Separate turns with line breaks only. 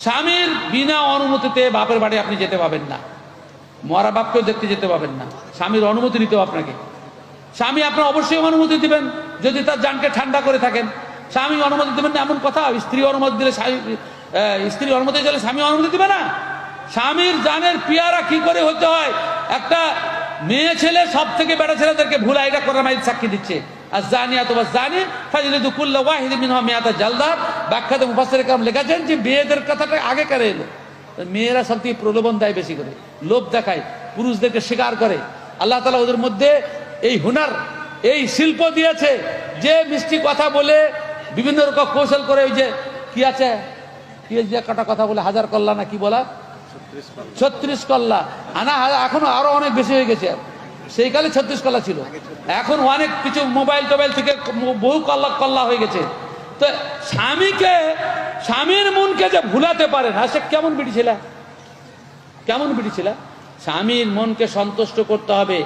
স্বামীর বিনা অনুমতিতে বাপের বাড়ি আপনি যেতে পাবেন না, মরা বাপকেও দেখতে যেতে পাবেন না, স্বামীর অনুমতি নিতে হবে আপনাকে। স্বামী আপনার অবশ্যই অনুমতি দিবেন যদি তার জানকে ঠান্ডা করে থাকেন। স্বামী অনুমতি দেবেন না এমন কথা? স্ত্রী অনুমতি দিলে স্ত্রী অনুমতি দিলে স্বামী অনুমতি দিবে না? স্বামীর জানের পিয়ারা কি করে হতে হয়? একটা মেয়ে ছেলে সব থেকে বেটা ছেলেদেরকে ভুলা এটা করার মাইল সাক্ষী দিচ্ছে। আর জানিয়াত ওয়া জানি ফাজলিদু কুল্লা ওয়াহিদিন মিনহুমা মিআতা জালদাত। ব্যাখ্যাতে মুফাসসির کرام লিখেছেন যে মেয়েদের কথাটা আগে করে এলো। মেয়েরা সব থেকে প্রলোভন দেয় বেশি করে, লোভ দেখায়, পুরুষদেরকে শিকার করে। আল্লাহ তাআলা ওদের মধ্যে এই হুনার, এই শিল্প দিয়েছে যে মিষ্টি কথা বলে বিভিন্ন রকম কৌশল করে, ওই যে কি আছে, কি যে কাটা কথা বলে হাজার কল্লা না কি বলা, 36 কল্লা আনা, এখনো আরো অনেক বেশি হয়ে গেছে। সেই কালে 36 কল্লা ছিল, এখন অনেক কিছু মোবাইল টোবাইল থেকে বহু কল্লা হয়ে গেছে। তো স্বামীর মনকে যে ভুলাতে পারে না, সে কেমন বিটি ছিল, কেমন বিটি ছিল? স্বামীর মনকে সন্তুষ্ট করতে হবে।